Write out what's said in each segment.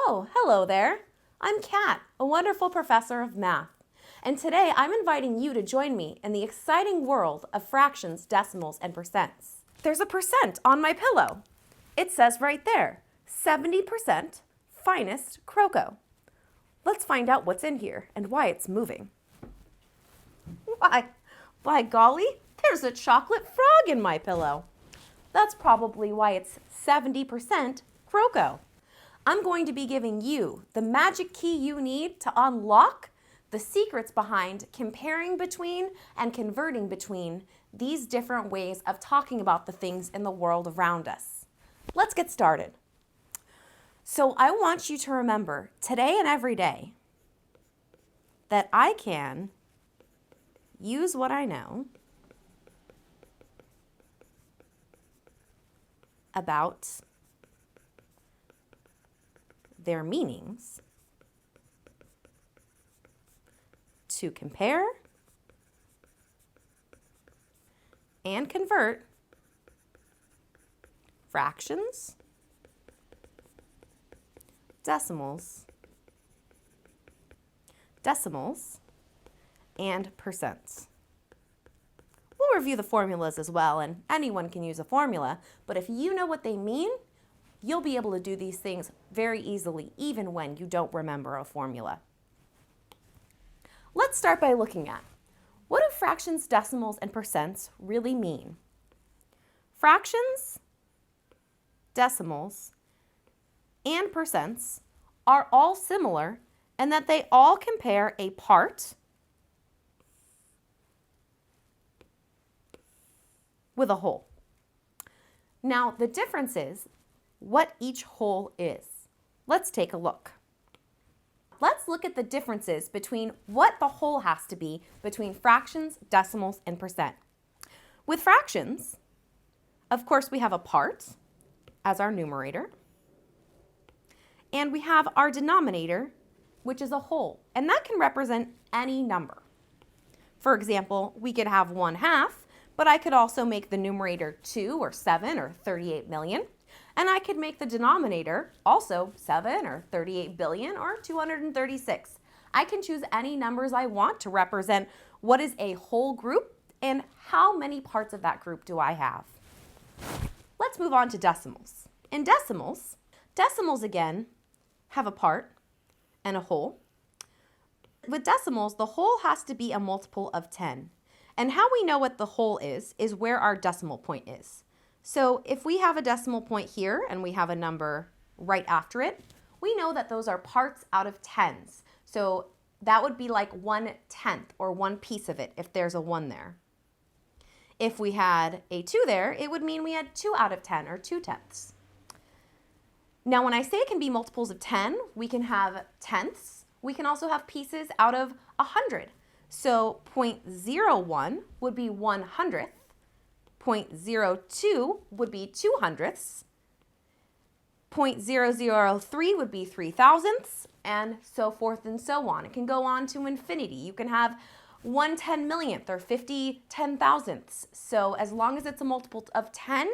Oh, hello there. I'm Kat, a wonderful professor of math. And today I'm inviting you to join me in the exciting world of fractions, decimals, and percents. There's a percent on my pillow. It says right there, 70% finest croco. Let's find out what's in here and why it's moving. Why, by golly, there's a chocolate frog in my pillow. That's probably why it's 70% croco. I'm going to be giving you the magic key you need to unlock the secrets behind comparing between and converting between these different ways of talking about the things in the world around us. Let's get started. So I want you to remember today and every day that I can use what I know about their meanings to compare and convert fractions, decimals, and percents. We'll review the formulas as well, and anyone can use a formula, but if you know what they mean, you'll be able to do these things very easily, even when you don't remember a formula. Let's start by looking at what do fractions, decimals, and percents really mean? Fractions, decimals, and percents are all similar in that they all compare a part with a whole. Now, the difference is what each whole is. Let's take a look. Let's look at the differences between what the whole has to be between fractions, decimals, and percent. With fractions, of course, we have a part as our numerator, and we have our denominator, which is a whole, and that can represent any number. For example, we could have 1/2, but I could also make the numerator 2 or 7 or 38 million. And I could make the denominator also 7 or 38 billion or 236. I can choose any numbers I want to represent what is a whole group and how many parts of that group do I have. Let's move on to decimals. In decimals again have a part and a whole. With decimals, the whole has to be a multiple of 10. And how we know what the whole is where our decimal point is. So if we have a decimal point here and we have a number right after it, we know that those are parts out of tens. So that would be like 1/10 or one piece of it if there's a 1 there. If we had a 2 there, it would mean we had 2 out of 10 or 2/10. Now when I say it can be multiples of 10, we can have tenths. We can also have pieces out of 100. So 0.01 would be 1/100th. 0.02 would be 2/100ths, 0.003 would be 3,000ths, and so forth and so on. It can go on to infinity. You can have 1/10,000,000th or 50 10,000ths. So as long as it's a multiple of 10,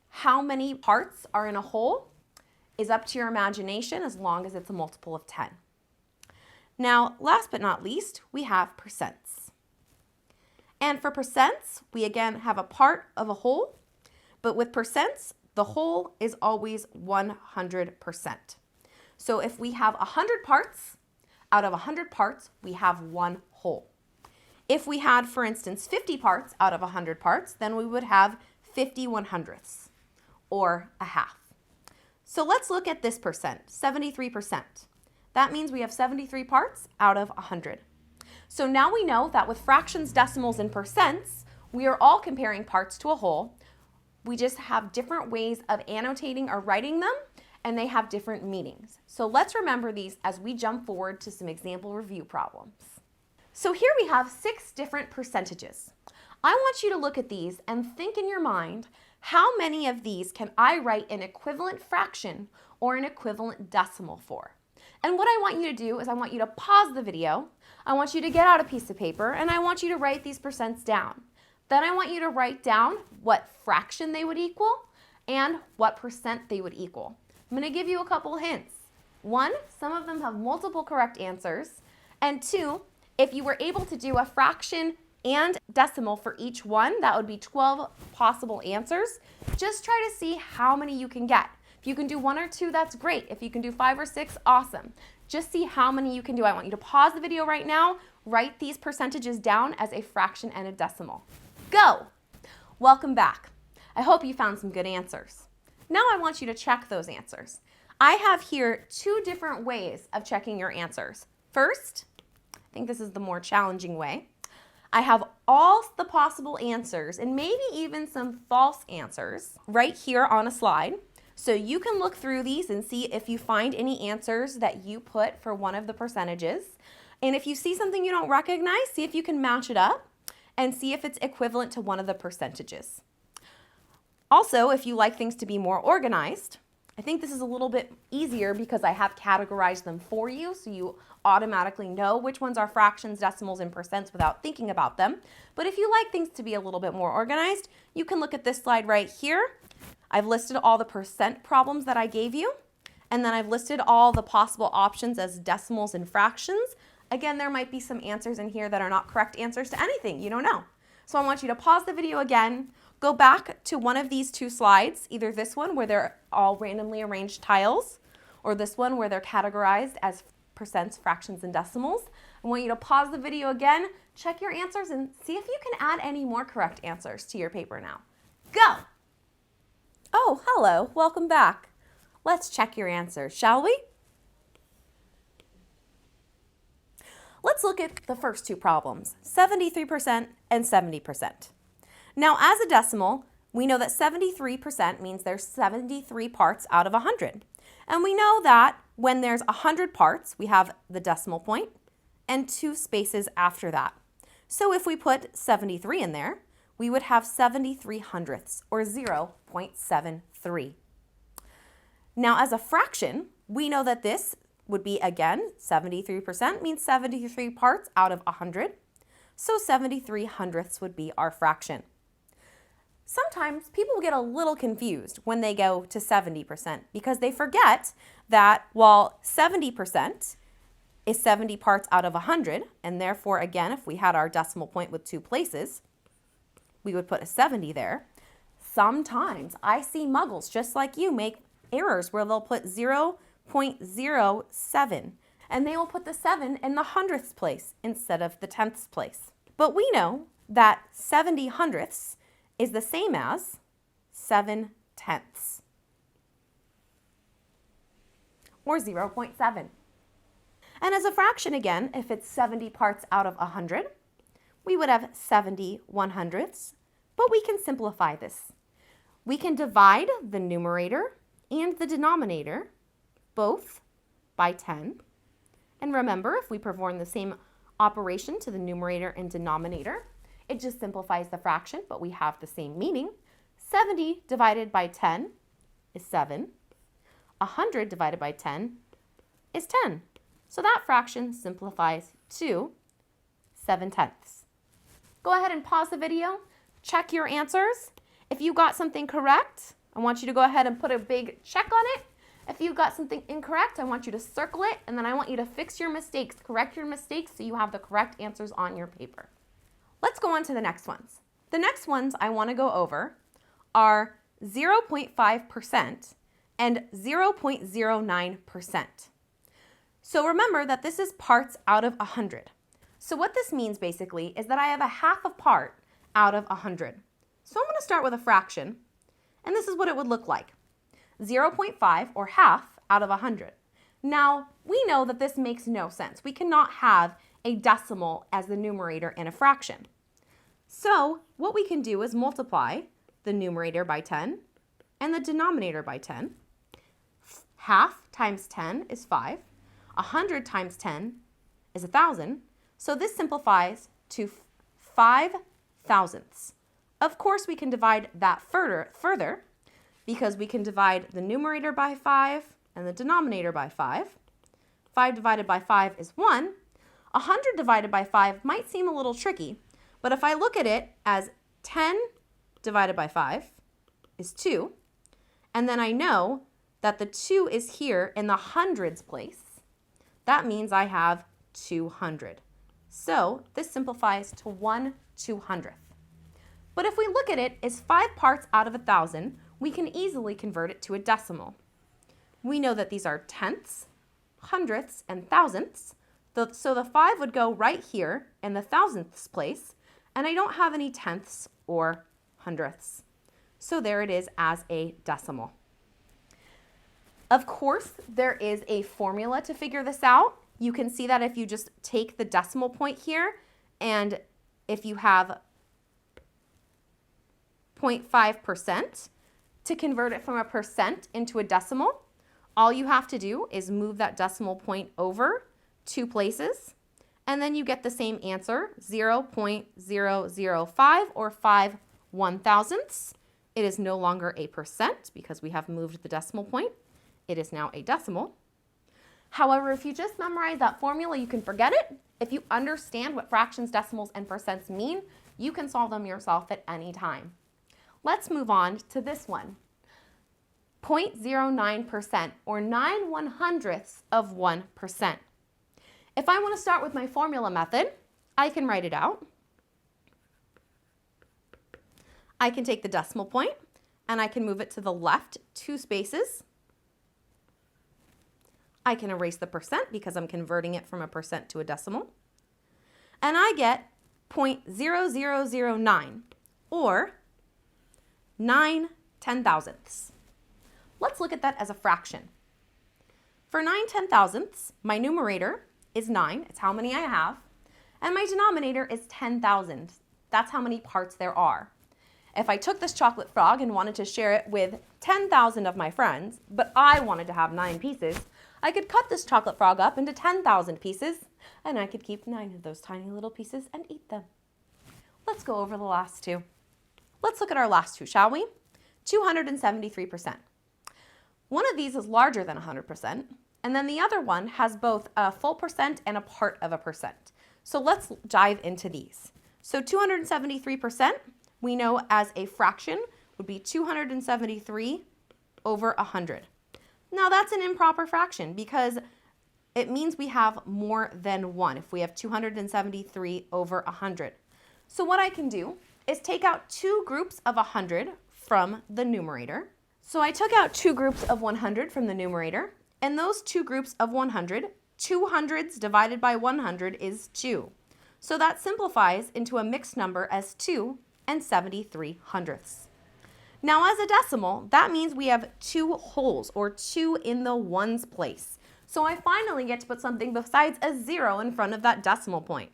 how many parts are in a whole is up to your imagination as long as it's a multiple of 10. Now, last but not least, we have percents. And for percents, we again have a part of a whole, but with percents, the whole is always 100%. So if we have 100 parts, out of 100 parts, we have one whole. If we had, for instance, 50 parts out of 100 parts, then we would have 50 100ths, or a half. So let's look at this percent, 73%. That means we have 73 parts out of 100. So now we know that with fractions, decimals, and percents, we are all comparing parts to a whole. We just have different ways of annotating or writing them, and they have different meanings. So let's remember these as we jump forward to some example review problems. So here we have 6 different percentages. I want you to look at these and think in your mind, how many of these can I write an equivalent fraction or an equivalent decimal for? And what I want you to do is I want you to pause the video, I want you to get out a piece of paper, and I want you to write these percents down. Then I want you to write down what fraction they would equal and what percent they would equal. I'm going to give you a couple hints. one, some of them have multiple correct answers, and two, if you were able to do a fraction and decimal for each one, that would be 12 possible answers. Just try to see how many you can get. If you can do 1 or 2, that's great. If you can do 5 or 6, awesome. Just see how many you can do. I want you to pause the video right now, write these percentages down as a fraction and a decimal. Go! Welcome back. I hope you found some good answers. Now I want you to check those answers. I have here 2 different ways of checking your answers. First, I think this is the more challenging way. I have all the possible answers and maybe even some false answers right here on a slide. So you can look through these and see if you find any answers that you put for one of the percentages. And if you see something you don't recognize, see if you can match it up and see if it's equivalent to one of the percentages. Also, if you like things to be more organized, I think this is a little bit easier because I have categorized them for you, so you automatically know which ones are fractions, decimals, and percents without thinking about them. But if you like things to be a little bit more organized, you can look at this slide right here. I've listed all the percent problems that I gave you, and then I've listed all the possible options as decimals and fractions. Again, there might be some answers in here that are not correct answers to anything. You don't know. So I want you to pause the video again, go back to one of these 2 slides, either this one where they're all randomly arranged tiles, or this one where they're categorized as percents, fractions, and decimals. I want you to pause the video again, check your answers, and see if you can add any more correct answers to your paper now. Go! Oh, hello, welcome back. Let's check your answers, shall we? Let's look at the first 2 problems, 73% and 70%. Now, as a decimal, we know that 73% means there's 73 parts out of 100. And we know that when there's 100 parts, we have the decimal point and 2 spaces after that. So if we put 73 in there, we would have 73 hundredths, or 0.73. Now, as a fraction, we know that this would be, again, 73% means 73 parts out of 100. So 73 hundredths would be our fraction. Sometimes people get a little confused when they go to 70% because they forget that while 70% is 70 parts out of 100, and therefore, again, if we had our decimal point with 2 places, we would put a 70 there. Sometimes I see muggles just like you make errors where they'll put 0.07 and they will put the 7 in the hundredths place instead of the tenths place. But we know that 70 hundredths is the same as 7 tenths, or 0.7. And as a fraction again, if it's 70 parts out of 100, we would have 70 100ths, but we can simplify this. We can divide the numerator and the denominator both by 10. And remember, if we perform the same operation to the numerator and denominator, it just simplifies the fraction, but we have the same meaning. 70 divided by 10 is 7. 100 divided by 10 is 10. So that fraction simplifies to 7 tenths. Go ahead and pause the video, check your answers. If you got something correct, I want you to go ahead and put a big check on it. If you got something incorrect, I want you to circle it, and then I want you to fix your mistakes, correct your mistakes so you have the correct answers on your paper. Let's go on to the next ones. The next ones I want to go over are 0.5% and 0.09%. So remember that this is parts out of 100. So what this means basically is that I have a half a part out of 100. So I'm going to start with a fraction, and this is what it would look like. 0.5, or half, out of 100. Now, we know that this makes no sense. We cannot have a decimal as the numerator in a fraction. So what we can do is multiply the numerator by 10 and the denominator by 10. Half times 10 is 5. 100 times 10 is 1,000. So this simplifies to 5 thousandths. Of course, we can divide that further because we can divide the numerator by 5 and the denominator by 5. 5 divided by 5 is 1. 100 divided by 5 might seem a little tricky, but if I look at it as 10 divided by 5 is 2, and then I know that the 2 is here in the hundreds place, that means I have 200. So this simplifies to 1/200th. But if we look at it as 5 parts out of 1,000, we can easily convert it to a decimal. We know that these are tenths, hundredths, and thousandths. So the 5 would go right here in the thousandths place, and I don't have any tenths or hundredths. So there it is as a decimal. Of course, there is a formula to figure this out. You can see that if you just take the decimal point here, and if you have 0.5%, to convert it from a percent into a decimal, all you have to do is move that decimal point over 2 places, and then you get the same answer, 0.005 or 5/1000ths. It is no longer a percent because we have moved the decimal point. It is now a decimal. However, if you just memorize that formula, you can forget it. If you understand what fractions, decimals, and percents mean, you can solve them yourself at any time. Let's move on to this one. 0.09% or 9/100ths of 1%. If I want to start with my formula method, I can write it out. I can take the decimal point and I can move it to the left 2 spaces. I can erase the percent because I'm converting it from a percent to a decimal. And I get 0.0009 or 9/10,000ths. Let's look at that as a fraction. For 9/10,000ths, my numerator is 9, it's how many I have, and my denominator is 10,000. That's how many parts there are. If I took this chocolate frog and wanted to share it with 10,000 of my friends, but I wanted to have 9 pieces, I could cut this chocolate frog up into 10,000 pieces, and I could keep 9 of those tiny little pieces and eat them. Let's go over the last 2. Let's look at our last 2, shall we? 273%. One of these is larger than 100%, and then the other one has both a full percent and a part of a percent. So let's dive into these. So 273%, we know as a fraction would be 273 over 100. Now that's an improper fraction because it means we have more than 1 if we have 273 over 100. So what I can do is take out 2 groups of 100 from the numerator. So I took out 2 groups of 100 from the numerator, and those 2 groups of 100, 2 hundreds divided by 100 is 2. So that simplifies into a mixed number as 2 and 73 hundredths. Now as a decimal, that means we have 2 wholes or 2 in the ones place. So I finally get to put something besides a 0 in front of that decimal point.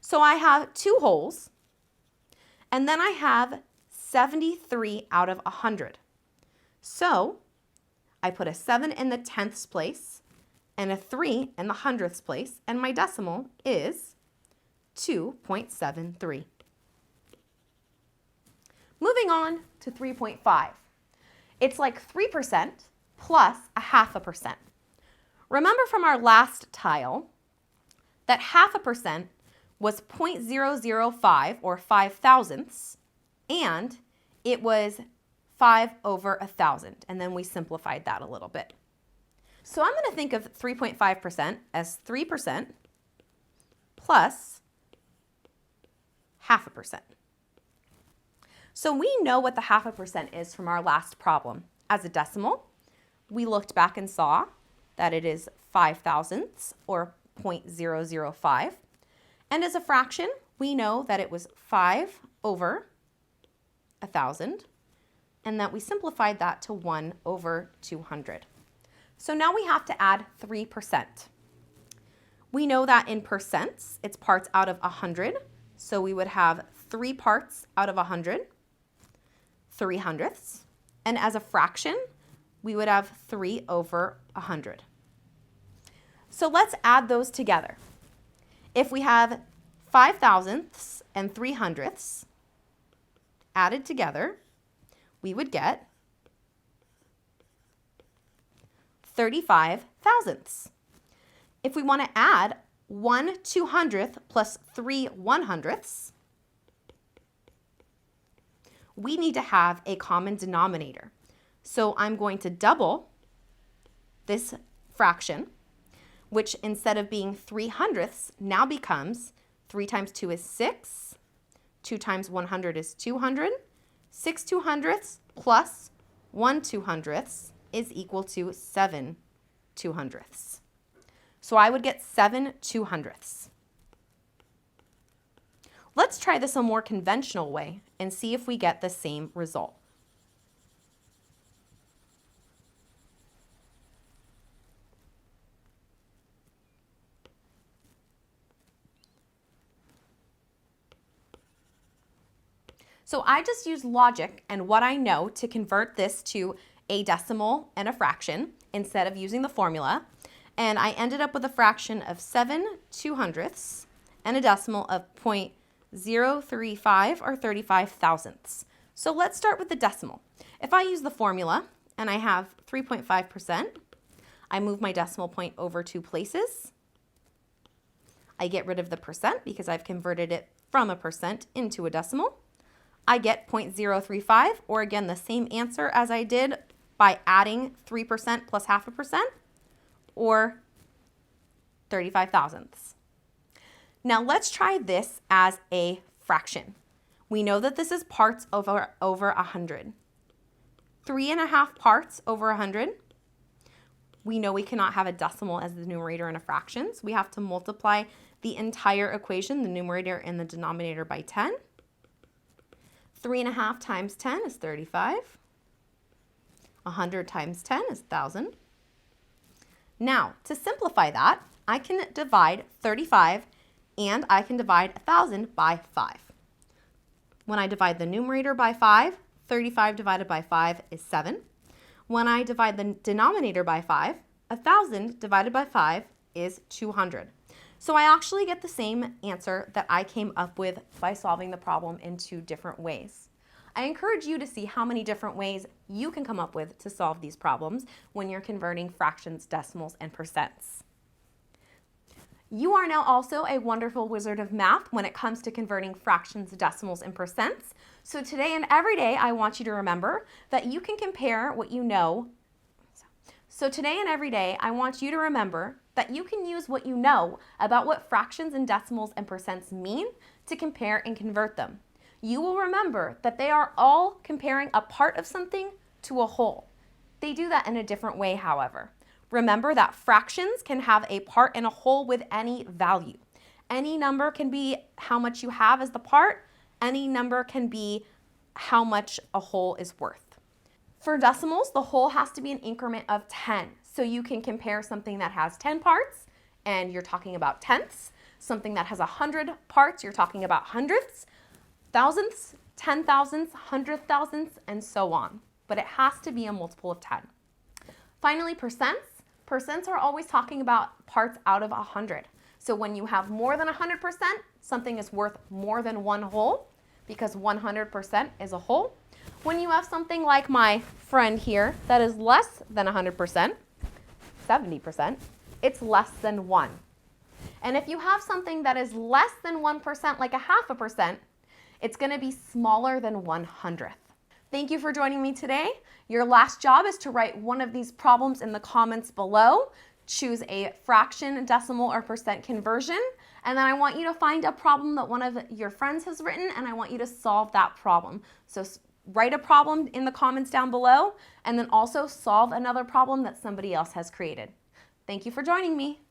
So I have 2 wholes, and then I have 73 out of 100. So I put a 7 in the tenths place and a 3 in the hundredths place, and my decimal is 2.73. Moving on to 3.5. It's like 3% plus a 0.5%. Remember from our last tile that 0.5% was 0.005 or 5/1000ths, and it was 5 over 1,000, and then we simplified that a little bit. So I'm going to think of 3.5% as 3% plus 0.5%. So we know what the 0.5% is from our last problem. As a decimal, we looked back and saw that it is 5/1000ths or 0.005. And as a fraction, we know that it was 5 over 1,000, and that we simplified that to 1 over 200. So now we have to add 3%. We know that in percents, it's parts out of 100, so we would have 3 parts out of 100, 3 hundredths. And as a fraction, we would have 3 over 100. So let's add those together. If we have 5/1000ths and 3 hundredths added together, we would get 35 thousandths. If we want to add 1 200th plus 3 100ths, we need to have a common denominator. So I'm going to double this fraction, which instead of being 3/100 now becomes 3 times 2 is 6, 2 times 100 is 200, 6 200ths plus 1 200th is equal to 7 200ths. So I would get 7 200ths. Let's try this a more conventional way and see if we get the same result. So I just used logic and what I know to convert this to a decimal and a fraction instead of using the formula. And I ended up with a fraction of 7 200ths and a decimal of 0.035 or 35 thousandths. So let's start with the decimal. If I use the formula and I have 3.5%, I move my decimal point over 2 places. I get rid of the percent because I've converted it from a percent into a decimal. I get 0.035, or again, the same answer as I did by adding 3% plus 0.5%, or 35 thousandths. Now let's try this as a fraction. We know that this is parts over 100. 3.5 parts over 100. We know we cannot have a decimal as the numerator in a fraction, so we have to multiply the entire equation, the numerator and the denominator, by 10. 3.5 times 10 is 35. 100 times 10 is 1,000. Now, to simplify that, I can divide 35 and I can divide 1,000 by 5. When I divide the numerator by 5, 35 divided by 5 is 7. When I divide the denominator by 5, 1,000 divided by 5 is 200. So I actually get the same answer that I came up with by solving the problem in 2 different ways. I encourage you to see how many different ways you can come up with to solve these problems when you're converting fractions, decimals, and percents. You are now also a wonderful wizard of math when it comes to converting fractions, decimals, and percents. So today and every day, I want you to remember that you can compare what you know. So today and every day, I want you to remember that you can use what you know about what fractions and decimals and percents mean to compare and convert them. You will remember that they are all comparing a part of something to a whole. They do that in a different way, however. Remember that fractions can have a part and a whole with any value. Any number can be how much you have as the part. Any number can be how much a whole is worth. For decimals, the whole has to be an increment of 10. So you can compare something that has 10 parts, and you're talking about tenths. Something that has 100 parts, you're talking about hundredths, thousandths, 10 thousandths, 100 thousandths, and so on. But it has to be a multiple of 10. Finally, percents. Percents are always talking about parts out of 100. So when you have more than 100%, something is worth more than one whole because 100% is a whole. When you have something like my friend here that is less than 100%, 70%, it's less than 1. And if you have something that is less than 1%, like 0.5%, it's going to be smaller than 1/100th. Thank you for joining me today. Your last job is to write one of these problems in the comments below. Choose a fraction, decimal, or percent conversion. And then I want you to find a problem that one of your friends has written, and I want you to solve that problem. So write a problem in the comments down below, and then also solve another problem that somebody else has created. Thank you for joining me.